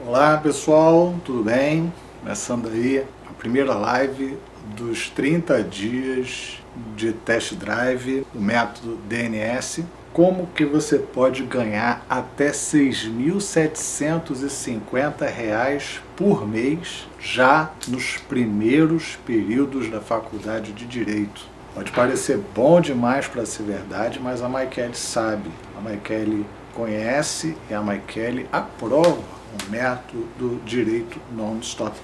Olá pessoal, tudo bem? Começando aí a primeira live dos 30 dias de test drive do método DNS. Como que você pode ganhar até R$ 6.750 por mês já nos primeiros períodos da faculdade de Direito? Pode parecer bom demais para ser verdade, mas a Michele sabe, a Michele conhece e a Michele aprova o método do direito non-stop.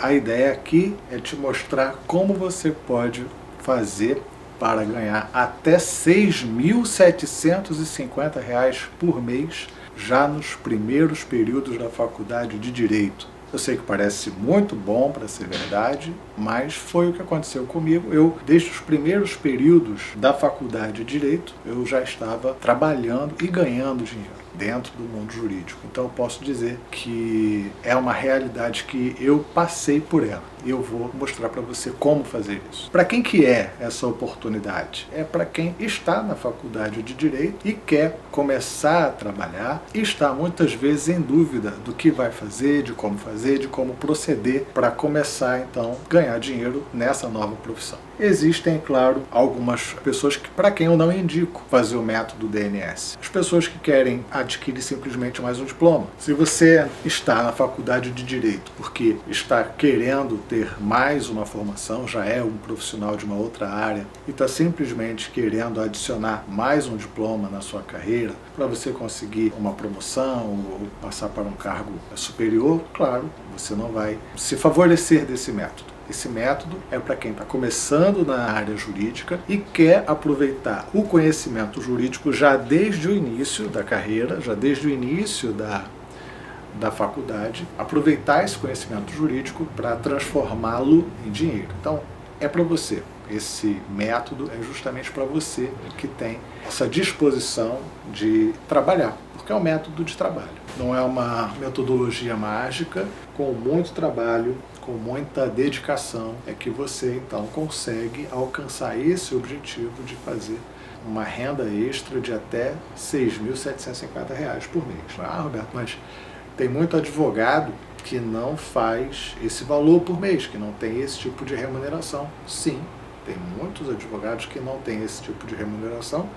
A ideia aqui é te mostrar como você pode fazer para ganhar até R$ 6.750 por mês já nos primeiros períodos da faculdade de Direito. Eu sei que parece muito bom para ser verdade, mas foi o que aconteceu comigo. Desde os primeiros períodos da faculdade de Direito, eu já estava trabalhando e ganhando dinheiro dentro do mundo jurídico. Então eu posso dizer que é uma realidade que eu passei por ela. E eu vou mostrar para você como fazer isso. Para quem que é essa oportunidade? É para quem está na faculdade de Direito e quer começar a trabalhar e está muitas vezes em dúvida do que vai fazer, de como proceder para começar então a ganhar dinheiro nessa nova profissão. Existem, claro, algumas pessoas para quem eu não indico fazer o método DNS. As pessoas que querem adquirir simplesmente mais um diploma. Se você está na faculdade de Direito porque está querendo ter mais uma formação, já é um profissional de uma outra área e está simplesmente querendo adicionar mais um diploma na sua carreira para você conseguir uma promoção ou passar para um cargo superior, claro, você não vai se favorecer desse método. Esse método é para quem está começando na área jurídica e quer aproveitar o conhecimento jurídico já desde o início da carreira, já desde o início da faculdade, aproveitar esse conhecimento jurídico para transformá-lo em dinheiro. Então, é para você. Esse método é justamente para você que tem essa disposição de trabalhar, porque é um método de trabalho. Não é uma metodologia mágica, com muito trabalho, com muita dedicação, é que você então consegue alcançar esse objetivo de fazer uma renda extra de até R$ 6.750 por mês. Ah, Roberto, mas tem muito advogado que não faz esse valor por mês, que não tem esse tipo de remuneração. Sim, tem muitos advogados que não têm esse tipo de remuneração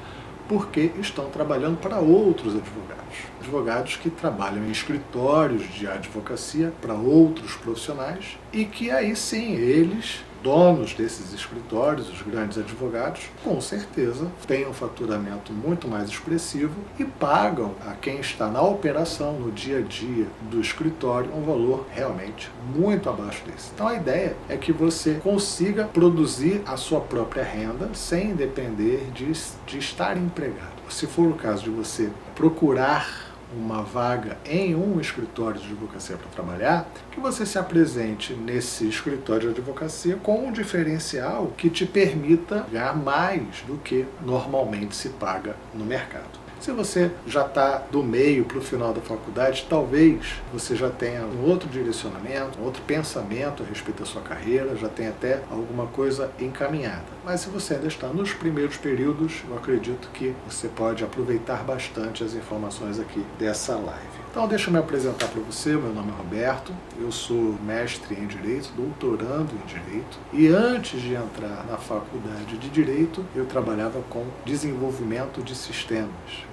porque estão trabalhando para outros advogados. Advogados que trabalham em escritórios de advocacia para outros profissionais e que aí sim eles, donos desses escritórios, os grandes advogados, com certeza têm um faturamento muito mais expressivo e pagam a quem está na operação, no dia a dia do escritório, um valor realmente muito abaixo desse. Então a ideia é que você consiga produzir a sua própria renda sem depender de estar empregado. Se for o caso de você procurar uma vaga em um escritório de advocacia para trabalhar, que você se apresente nesse escritório de advocacia com um diferencial que te permita ganhar mais do que normalmente se paga no mercado. Se você já está do meio para o final da faculdade, talvez você já tenha um outro direcionamento, um outro pensamento a respeito da sua carreira, já tenha até alguma coisa encaminhada. Mas se você ainda está nos primeiros períodos, eu acredito que você pode aproveitar bastante as informações aqui dessa live. Então deixa eu me apresentar para você, meu nome é Roberto, eu sou mestre em Direito, doutorando em Direito, e antes de entrar na faculdade de Direito, eu trabalhava com desenvolvimento de sistemas.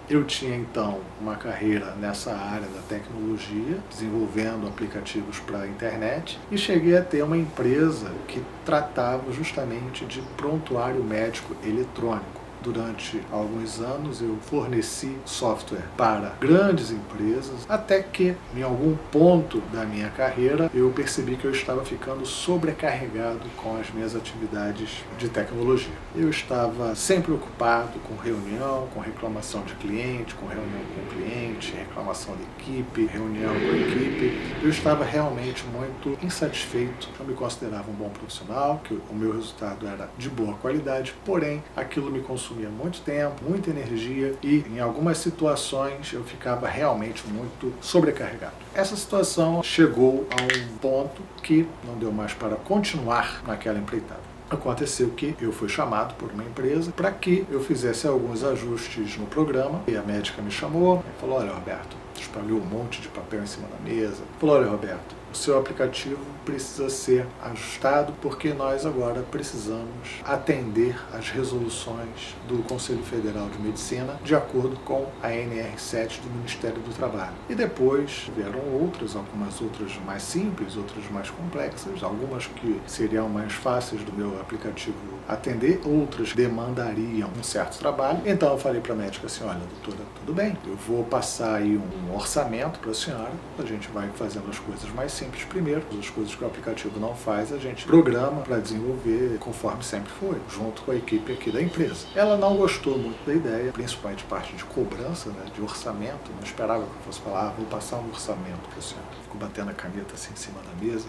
Eu tinha então uma carreira nessa área da tecnologia, desenvolvendo aplicativos para a internet, e cheguei a ter uma empresa que tratava justamente de prontuário médico eletrônico. Durante alguns anos eu forneci software para grandes empresas, até que em algum ponto da minha carreira eu percebi que eu estava ficando sobrecarregado com as minhas atividades de tecnologia. Eu estava sempre ocupado com reunião, com reclamação de cliente, com reunião com o cliente, reclamação da equipe, reunião com a equipe. Eu estava realmente muito insatisfeito. Eu me considerava um bom profissional, que o meu resultado era de boa qualidade, porém aquilo me consumia muito tempo, muita energia e em algumas situações eu ficava realmente muito sobrecarregado. Essa situação chegou a um ponto que não deu mais para continuar naquela empreitada. Aconteceu que eu fui chamado por uma empresa para que eu fizesse alguns ajustes no programa e a médica me chamou e falou: olha, Roberto, espalhou um monte de papel em cima da mesa. Falou: olha, Roberto, o seu aplicativo precisa ser ajustado porque nós agora precisamos atender às resoluções do Conselho Federal de Medicina de acordo com a NR7 do Ministério do Trabalho. E depois vieram algumas outras mais simples, outras mais complexas, algumas que seriam mais fáceis do meu aplicativo atender, outras demandariam um certo trabalho. Então eu falei para a médica assim: olha, doutora, tudo bem, eu vou passar aí um orçamento para a senhora, a gente vai fazendo as coisas mais simples primeiro, as coisas que o aplicativo não faz, a gente programa para desenvolver conforme sempre foi, junto com a equipe aqui da empresa. Ela não gostou muito da ideia, principalmente parte de cobrança, né, de orçamento, não esperava que eu fosse falar: vou passar um orçamento para a senhora. Ficou batendo a caneta assim em cima da mesa,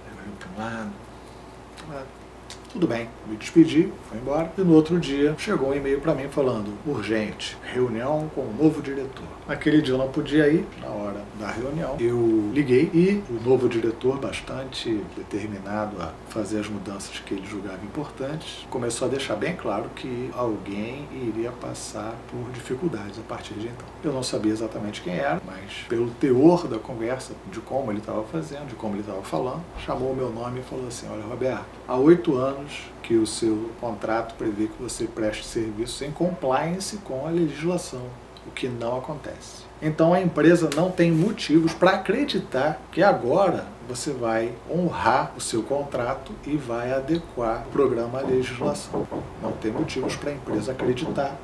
eu para um lado. Tudo bem, me despedi, fui embora. E no outro dia chegou um e-mail para mim falando: urgente, reunião com o novo diretor. Naquele dia eu não podia ir, na hora da reunião. Eu liguei e o novo diretor, bastante determinado a fazer as mudanças que ele julgava importantes, começou a deixar bem claro que alguém iria passar por dificuldades a partir de então. Eu não sabia exatamente quem era, mas pelo teor da conversa, de como ele estava fazendo, de como ele estava falando, chamou o meu nome e falou assim: olha, Roberto, há 8 anos que o seu contrato prevê que você preste serviços em compliance com a legislação, o que não acontece. Então a empresa não tem motivos para acreditar que agora você vai honrar o seu contrato e vai adequar o programa à legislação. Não tem motivos para a empresa acreditar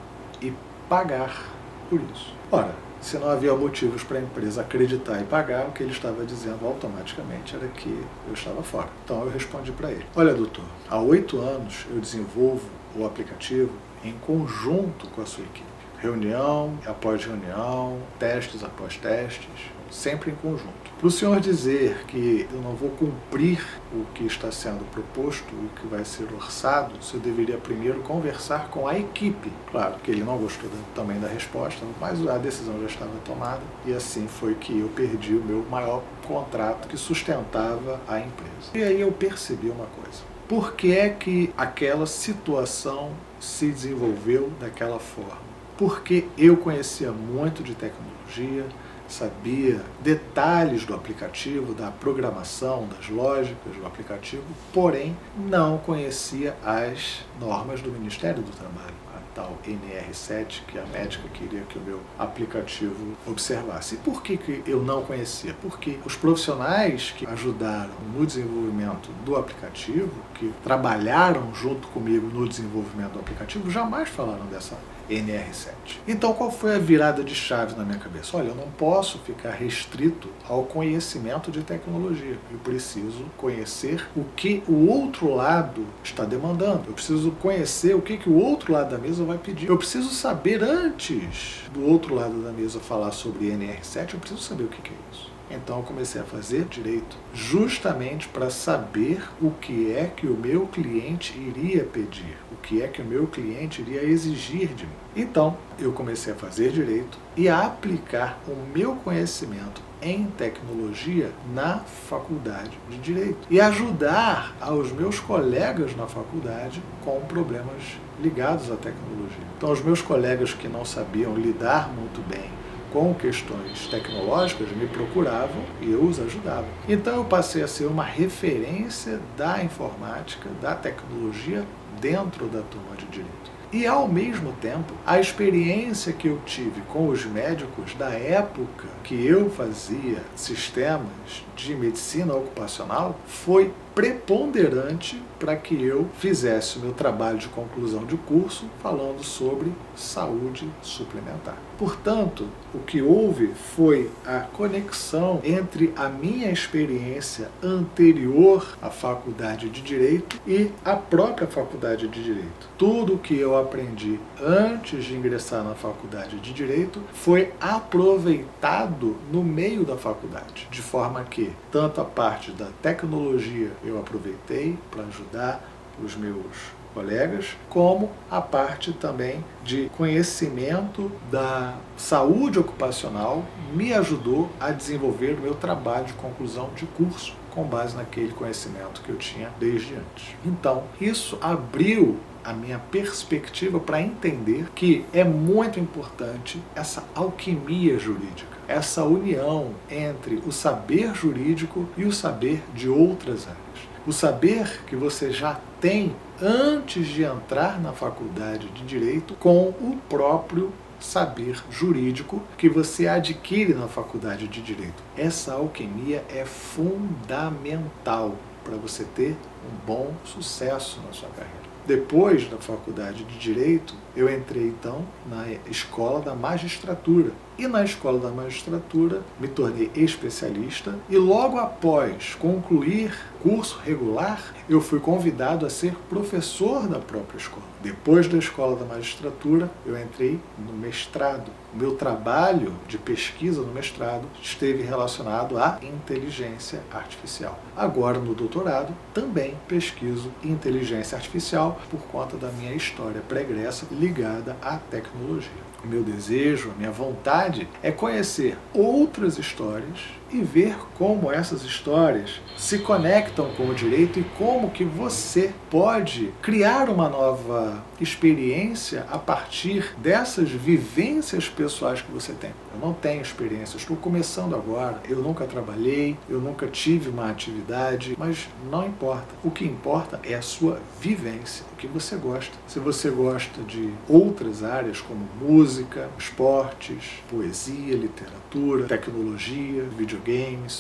e pagar por isso. Ora, se não havia motivos para a empresa acreditar e pagar, o que ele estava dizendo automaticamente era que eu estava fora. Então eu respondi para ele: olha, doutor, há 8 anos eu desenvolvo o aplicativo em conjunto com a sua equipe. Reunião após reunião, testes após testes, sempre em conjunto. Para o senhor dizer que eu não vou cumprir o que está sendo proposto e o que vai ser orçado, o senhor deveria primeiro conversar com a equipe. Claro que ele não gostou também da resposta, mas a decisão já estava tomada e assim foi que eu perdi o meu maior contrato que sustentava a empresa. E aí eu percebi uma coisa: por que é que aquela situação se desenvolveu daquela forma? Porque eu conhecia muito de tecnologia, sabia detalhes do aplicativo, da programação, das lógicas do aplicativo, porém não conhecia as normas do Ministério do Trabalho, a tal NR7, que a médica queria que o meu aplicativo observasse. E por que eu não conhecia? Porque os profissionais que ajudaram no desenvolvimento do aplicativo, que trabalharam junto comigo no desenvolvimento do aplicativo, jamais falaram dessa NR7. Então qual foi a virada de chave na minha cabeça? Olha, eu não posso ficar restrito ao conhecimento de tecnologia. Eu preciso conhecer o que o outro lado está demandando. Eu preciso conhecer o que o outro lado da mesa vai pedir. Eu preciso saber, antes do outro lado da mesa falar sobre NR7, eu preciso saber o que é isso. Então eu comecei a fazer direito justamente para saber o que é que o meu cliente iria pedir, o que é que o meu cliente iria exigir de mim. Então eu comecei a fazer direito e a aplicar o meu conhecimento em tecnologia na faculdade de Direito e ajudar aos meus colegas na faculdade com problemas ligados à tecnologia. Então os meus colegas que não sabiam lidar muito bem com questões tecnológicas me procuravam e eu os ajudava. Então eu passei a ser uma referência da informática, da tecnologia dentro da turma de Direito. E ao mesmo tempo, a experiência que eu tive com os médicos da época que eu fazia sistemas de medicina ocupacional foi preponderante para que eu fizesse o meu trabalho de conclusão de curso falando sobre saúde suplementar. Portanto, o que houve foi a conexão entre a minha experiência anterior à faculdade de Direito e a própria faculdade de Direito. Tudo o que eu aprendi antes de ingressar na faculdade de Direito foi aproveitado no meio da faculdade, de forma que tanto a parte da tecnologia eu aproveitei para ajudar os meus colegas, como a parte também de conhecimento da saúde ocupacional me ajudou a desenvolver o meu trabalho de conclusão de curso com base naquele conhecimento que eu tinha desde antes. Então, isso abriu a minha perspectiva para entender que é muito importante essa alquimia jurídica. essa união entre o saber jurídico e o saber de outras áreas. O saber que você já tem antes de entrar na faculdade de Direito com o próprio saber jurídico que você adquire na faculdade de Direito. Essa alquimia é fundamental para você ter um bom sucesso na sua carreira. Depois da faculdade de Direito, eu entrei então na Escola da Magistratura. E na Escola da Magistratura me tornei especialista e logo após concluir curso regular, eu fui convidado a ser professor da própria escola. Depois da Escola da Magistratura, eu entrei no mestrado. O meu trabalho de pesquisa no mestrado esteve relacionado à inteligência artificial. Agora, no doutorado, também pesquiso inteligência artificial por conta da minha história pregressa ligada à tecnologia. O meu desejo, a minha vontade é conhecer outras histórias e ver como essas histórias se conectam com o direito e como que você pode criar uma nova experiência a partir dessas vivências pessoais que você tem. Eu não tenho experiência, estou começando agora, eu nunca trabalhei, eu nunca tive uma atividade, mas não importa. O que importa é a sua vivência, o que você gosta. Se você gosta de outras áreas como música, esportes, poesia, literatura, tecnologia, videogames,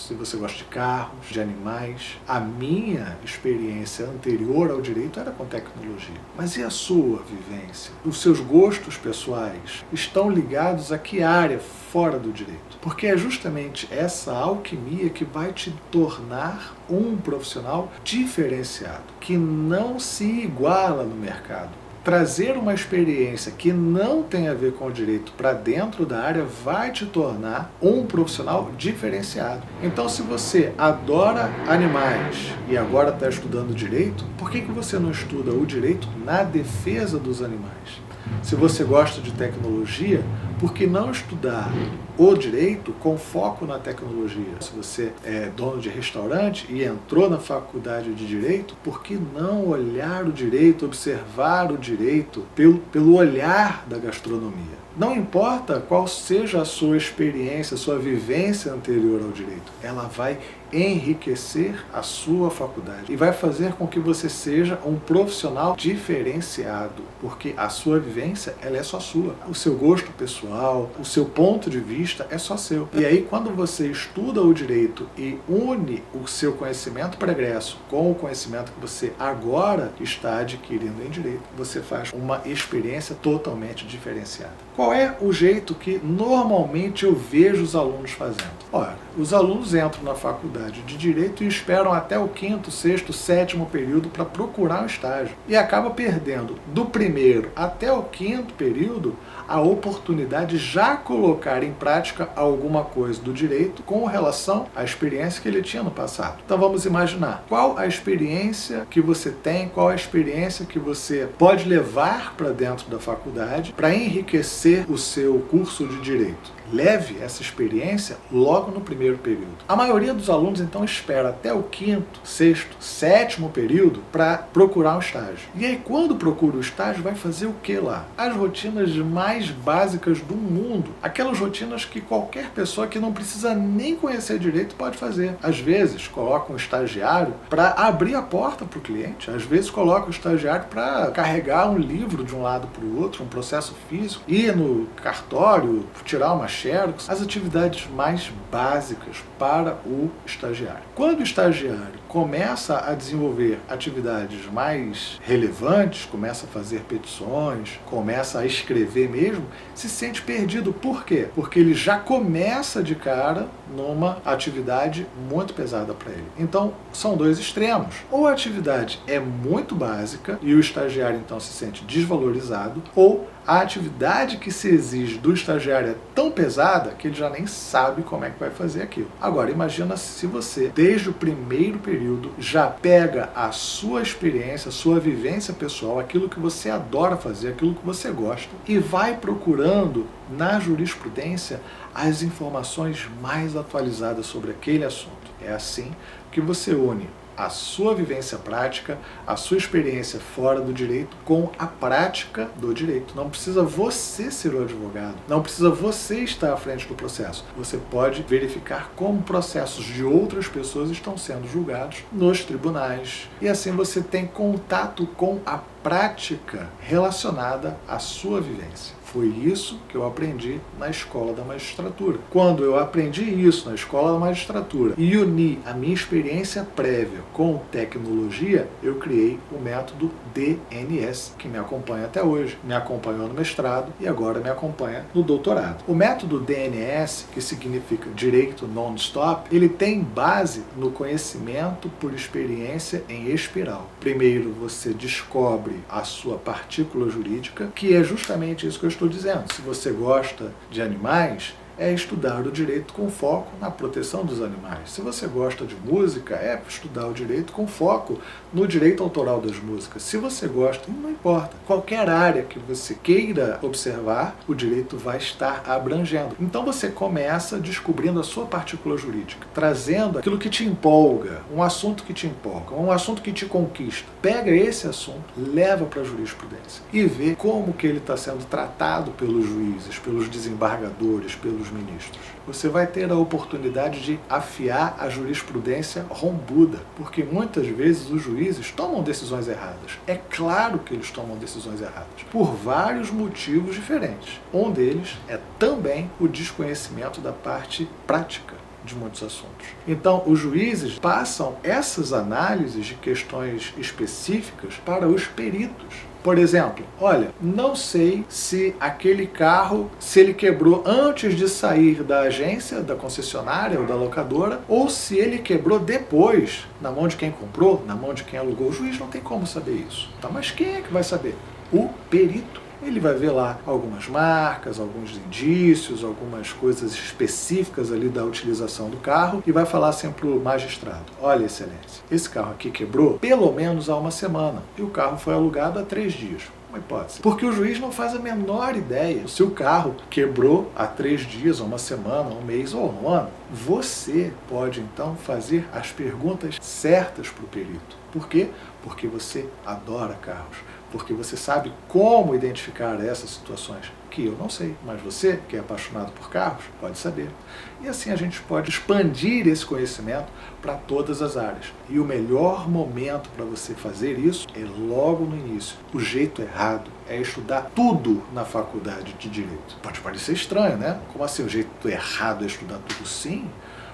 se você gosta de carros, de animais. A minha experiência anterior ao direito era com tecnologia. Mas e a sua vivência? Os seus gostos pessoais estão ligados a que área fora do direito? Porque é justamente essa alquimia que vai te tornar um profissional diferenciado, que não se iguala no mercado. Trazer uma experiência que não tem a ver com o direito para dentro da área vai te tornar um profissional diferenciado. Então, se você adora animais e agora está estudando direito, por que você não estuda o direito na defesa dos animais? Se você gosta de tecnologia, por que não estudar o direito com foco na tecnologia? Se você é dono de restaurante e entrou na faculdade de direito, por que não olhar o direito, observar o direito pelo olhar da gastronomia? Não importa qual seja a sua experiência, a sua vivência anterior ao direito, ela vai enriquecer a sua faculdade e vai fazer com que você seja um profissional diferenciado, porque a sua vivência, ela é só sua. O seu gosto pessoal, o seu ponto de vista é só seu. E aí, quando você estuda o direito e une o seu conhecimento pregresso com o conhecimento que você agora está adquirindo em direito, você faz uma experiência totalmente diferenciada. Qual é o jeito que normalmente eu vejo os alunos fazendo? Ora, os alunos entram na faculdade de Direito e esperam até o 5º, 6º, 7º período para procurar um estágio. E acaba perdendo do 1º até o 5º período a oportunidade de já colocar em prática alguma coisa do direito com relação à experiência que ele tinha no passado. Então vamos imaginar, qual a experiência que você tem, qual a experiência que você pode levar para dentro da faculdade para enriquecer o seu curso de direito. Leve essa experiência logo no 1º período. A maioria dos alunos, então, espera até o 5º, 6º, 7º período para procurar um estágio. E aí, quando procura o estágio, vai fazer o que lá? As rotinas mais básicas do mundo. Aquelas rotinas que qualquer pessoa que não precisa nem conhecer direito pode fazer. Às vezes, coloca um estagiário para abrir a porta para o cliente. Às vezes, coloca o estagiário para carregar um livro de um lado para o outro, um processo físico, ir no cartório, tirar uma xerox, as atividades mais básicas para o estagiário. Quando o estagiário começa a desenvolver atividades mais relevantes, começa a fazer petições, começa a escrever mesmo, se sente perdido. Por quê? Porque ele já começa de cara numa atividade muito pesada para ele. Então, são dois extremos. Ou a atividade é muito básica e o estagiário então se sente desvalorizado, ou a atividade que se exige do estagiário é tão pesada que ele já nem sabe como é que vai fazer aquilo. Agora, imagina se você, desde o 1º período, já pega a sua experiência, a sua vivência pessoal, aquilo que você adora fazer, aquilo que você gosta, e vai procurando na jurisprudência as informações mais atualizadas sobre aquele assunto. É assim que você une a sua vivência prática, a sua experiência fora do direito com a prática do direito. Não precisa você ser o advogado, não precisa você estar à frente do processo. Você pode verificar como processos de outras pessoas estão sendo julgados nos tribunais. E assim você tem contato com a prática relacionada à sua vivência. Foi isso que eu aprendi na escola da magistratura. Quando eu aprendi isso na escola da magistratura e uni a minha experiência prévia com tecnologia, eu criei o método DNS, que me acompanha até hoje. Me acompanhou no mestrado e agora me acompanha no doutorado. O método DNS, que significa Direito Non-Stop, ele tem base no conhecimento por experiência em espiral. Primeiro você descobre a sua partícula jurídica, que é justamente isso que eu estou dizendo. Se você gosta de animais, é estudar o direito com foco na proteção dos animais. Se você gosta de música, é estudar o direito com foco no direito autoral das músicas. Se você gosta, não importa. Qualquer área que você queira observar, o direito vai estar abrangendo. Então você começa descobrindo a sua partícula jurídica, trazendo aquilo que te empolga, um assunto que te empolga, um assunto que te conquista. Pega esse assunto, leva para a jurisprudência e vê como que ele está sendo tratado pelos juízes, pelos desembargadores, pelos ministros. Você vai ter a oportunidade de afiar a jurisprudência rombuda, porque muitas vezes os juízes tomam decisões erradas. É claro que eles tomam decisões erradas, por vários motivos diferentes. Um deles é também o desconhecimento da parte prática de muitos assuntos. Então, os juízes passam essas análises de questões específicas para os peritos. Por exemplo, olha, não sei se aquele carro, se ele quebrou antes de sair da agência, da concessionária ou da locadora, ou se ele quebrou depois, na mão de quem comprou, na mão de quem alugou. O juiz não tem como saber isso. Tá? Mas quem é que vai saber? O perito. Ele vai ver lá algumas marcas, alguns indícios, algumas coisas específicas ali da utilização do carro e vai falar assim para o magistrado: olha, excelência, esse carro aqui quebrou pelo menos há uma semana e o carro foi alugado há 3 dias. Uma hipótese. Porque o juiz não faz a menor ideia se o carro quebrou há 3 dias, ou uma semana, um mês ou um ano. Você pode então fazer as perguntas certas para o perito. Por quê? Porque você adora carros. Porque você sabe como identificar essas situações que eu não sei, mas você, que é apaixonado por carros, pode saber. E assim a gente pode expandir esse conhecimento para todas as áreas. E o melhor momento para você fazer isso é logo no início. O jeito errado é estudar tudo na faculdade de Direito. Pode parecer estranho, né? Como assim o jeito errado é estudar tudo? Sim,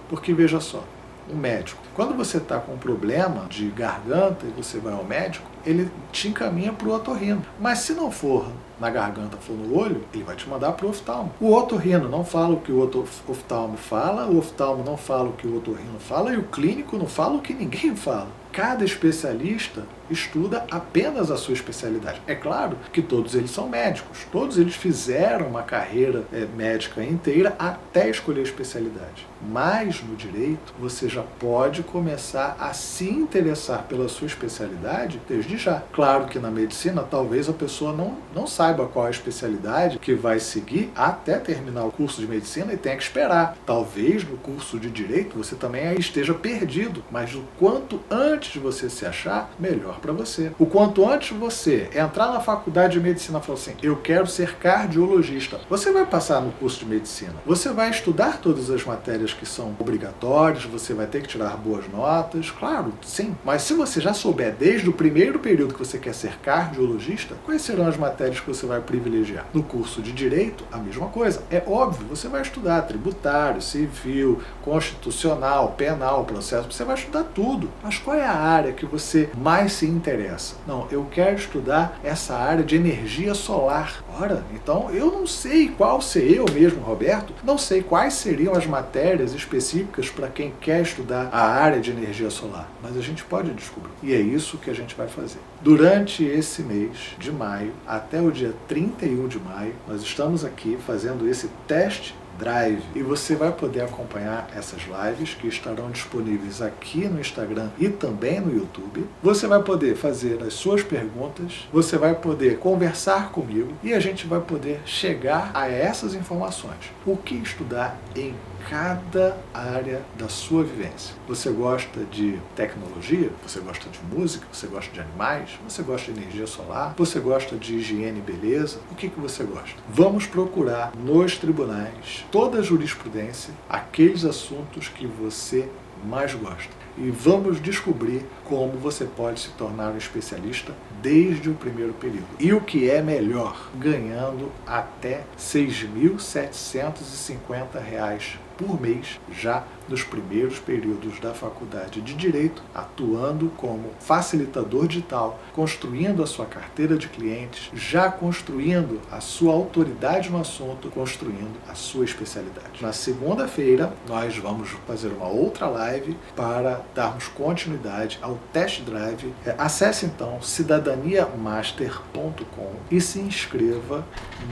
porque veja só, um médico, quando você está com um problema de garganta e você vai ao médico, ele te encaminha para o otorrino. Mas se não for na garganta, for no olho, ele vai te mandar para o oftalmo. O otorrino não fala o que o oftalmo fala, o oftalmo não fala o que o otorrino fala e o clínico não fala o que ninguém fala. Cada especialista estuda apenas a sua especialidade. É claro que todos eles são médicos, todos eles fizeram uma carreira médica inteira até escolher a especialidade. Mas no direito, você já pode começar a se interessar pela sua especialidade desde já. Claro que na medicina, talvez a pessoa não saiba qual é a especialidade que vai seguir até terminar o curso de medicina e tenha que esperar. Talvez no curso de direito você também esteja perdido, mas o quanto antes de você se achar, melhor para você. O quanto antes você entrar na faculdade de medicina e falar assim: eu quero ser cardiologista, você vai passar no curso de medicina, você vai estudar todas as matérias que são obrigatórias, você vai ter que tirar boas notas, claro, sim, mas se você já souber desde o primeiro período que você quer ser cardiologista, quais serão as matérias que você vai privilegiar? No curso de direito, a mesma coisa. É óbvio, você vai estudar tributário, civil, constitucional, penal, processo, você vai estudar tudo, mas qual é a área que você mais se interessa? Não, eu quero estudar essa área de energia solar. Ora, então eu não sei qual seria, eu mesmo, Roberto, não sei quais seriam as matérias específicas para quem quer estudar a área de energia solar, mas a gente pode descobrir. E é isso que a gente vai fazer. Durante esse mês de maio, até o dia 31 de maio, nós estamos aqui fazendo esse teste Drive e você vai poder acompanhar essas lives que estarão disponíveis aqui no Instagram e também no YouTube. Você vai poder fazer as suas perguntas, você vai poder conversar comigo e a gente vai poder chegar a essas informações. O que estudar em cada área da sua vivência. Você gosta de tecnologia? Você gosta de música? Você gosta de animais? Você gosta de energia solar? Você gosta de higiene e beleza? O que você gosta? Vamos procurar nos tribunais toda a jurisprudência aqueles assuntos que você mais gosta. E vamos descobrir como você pode se tornar um especialista desde o primeiro período. E o que é melhor, ganhando até R$ 6.750 por mês já nos primeiros períodos da faculdade de Direito, atuando como facilitador digital, construindo a sua carteira de clientes, já construindo a sua autoridade no assunto, construindo a sua especialidade. Na segunda-feira, nós vamos fazer uma outra live para darmos continuidade ao test drive. Acesse então cidadaniamaster.com e se inscreva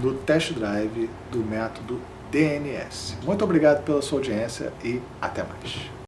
no test drive do método DNS. Muito obrigado pela sua audiência e até mais.